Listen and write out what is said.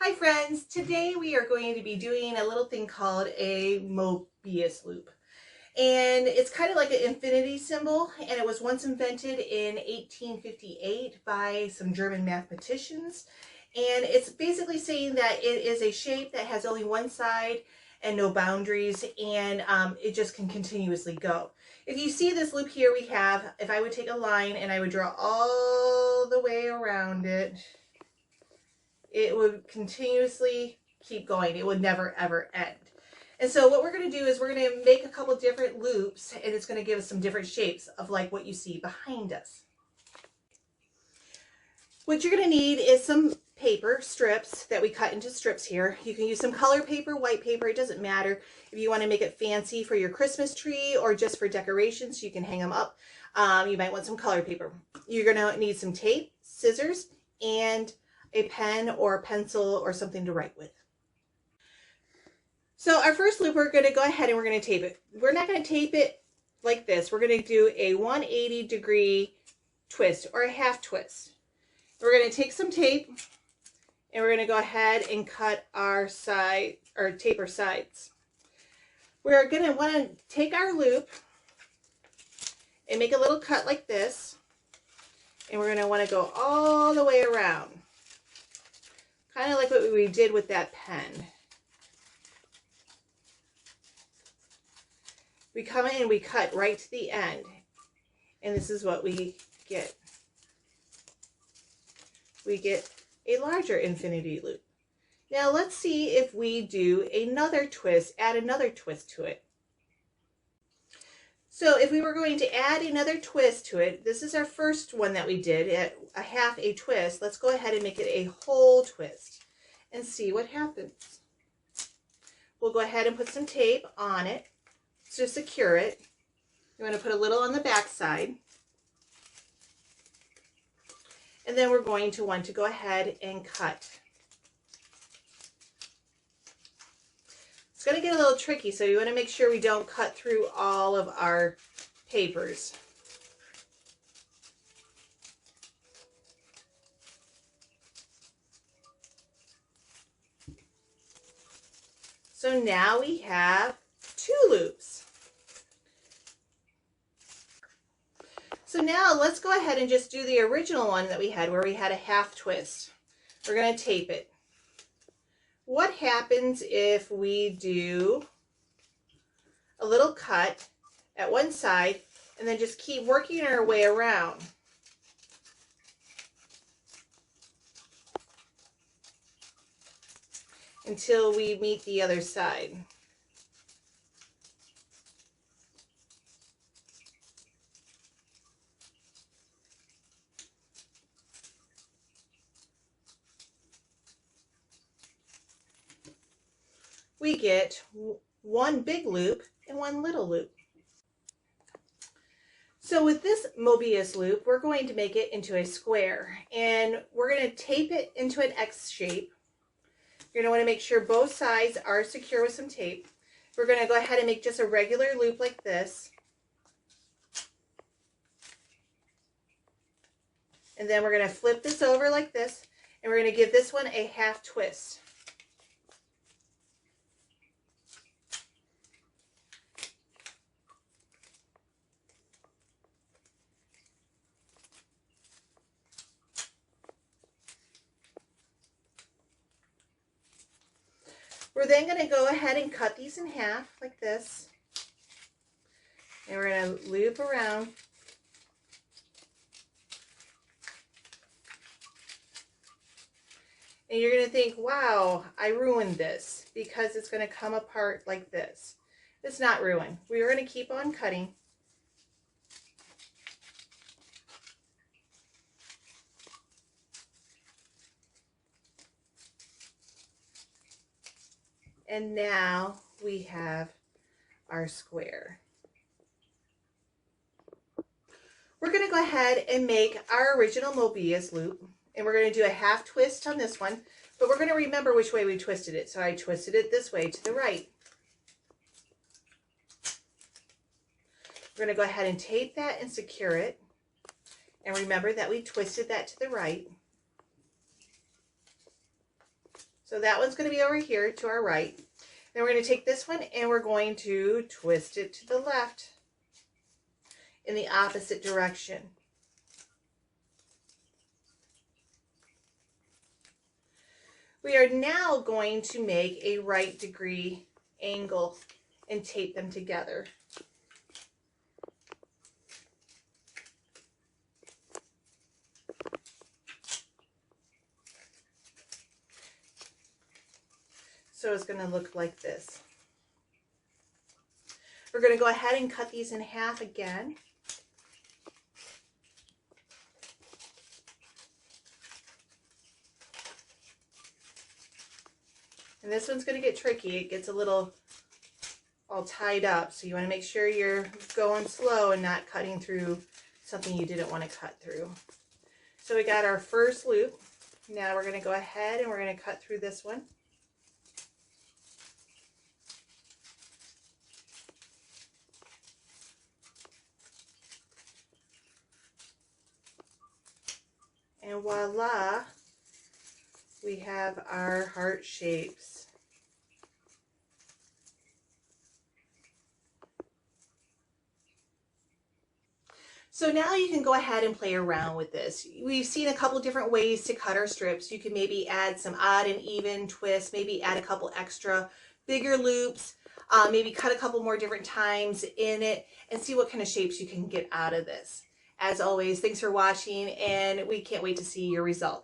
Hi friends, today we are going to be doing a little thing called a Möbius loop. And it's kind of like an infinity symbol, and it was once invented in 1858 by some German mathematicians. And it's basically saying that it is a shape that has only one side and no boundaries, and it just can continuously go. If you see this loop here we have, if I would take a line and I would draw all the way around it, it would continuously keep going. It would never ever end. And so what we're going to do is we're going to make a couple different loops, and it's going to give us some different shapes of like what you see behind us. What you're going to need is some paper strips that we cut into strips here. You can use some color paper, white paper, it doesn't matter. If you want to make it fancy for your Christmas tree or just for decorations, you can hang them up. You might want some color paper. You're going to need some tape, scissors, and a pen or a pencil or something to write with. So our first loop, we're going to go ahead and we're going to tape it. We're not going to tape it like this. We're going to do a 180-degree twist or a half twist. We're going to take some tape and we're going to go ahead and cut our side or tape our sides. We're going to want to take our loop and make a little cut like this, and we're going to want to go all the way around. Kind of like what we did with that pen. We come in and we cut right to the end. And this is what we get. We get a larger infinity loop. Now let's see if we do another twist, add another twist to it. So if we were going to add another twist to it, this is our first one that we did, at a half a twist. Let's go ahead and make it a whole twist and see what happens. We'll go ahead and put some tape on it to secure it. You want to put a little on the back side. And then we're going to want to go ahead and cut. It's going to get a little tricky, so you want to make sure we don't cut through all of our papers. So now we have two loops. So now let's go ahead and just do the original one that we had where we had a half twist. We're going to tape it. What happens if we do a little cut at one side and then just keep working our way around? Until we meet the other side. We get one big loop and one little loop. So with this Möbius loop, we're going to make it into a square, and we're going to tape it into an X shape. You're going to want to make sure both sides are secure with some tape. We're going to go ahead and make just a regular loop like this. And then we're going to flip this over like this, and we're going to give this one a half twist. We're then going to go ahead and cut these in half like this. And we're going to loop around. And you're going to think, wow, I ruined this because it's going to come apart like this. It's not ruined. We're going to keep on cutting. And now we have our square. We're going to go ahead and make our original Möbius loop, and we're going to do a half twist on this one, but we're going to remember which way we twisted it. So I twisted it this way to the right. We're going to go ahead and tape that and secure it, and remember that we twisted that to the right. So that one's going to be over here to our right. Then we're going to take this one and we're going to twist it to the left in the opposite direction. We are now going to make a right degree angle and tape them together. So it's going to look like this. We're going to go ahead and cut these in half again. And this one's going to get tricky. It gets a little all tied up, so you want to make sure you're going slow and not cutting through something you didn't want to cut through. So we got our first loop. Now we're going to go ahead and we're going to cut through this one. And voila, we have our heart shapes. So now you can go ahead and play around with this. We've seen a couple different ways to cut our strips. You can maybe add some odd and even twists, maybe add a couple extra bigger loops, maybe cut a couple more different times in it and see what kind of shapes you can get out of this. As always, thanks for watching, and we can't wait to see your result.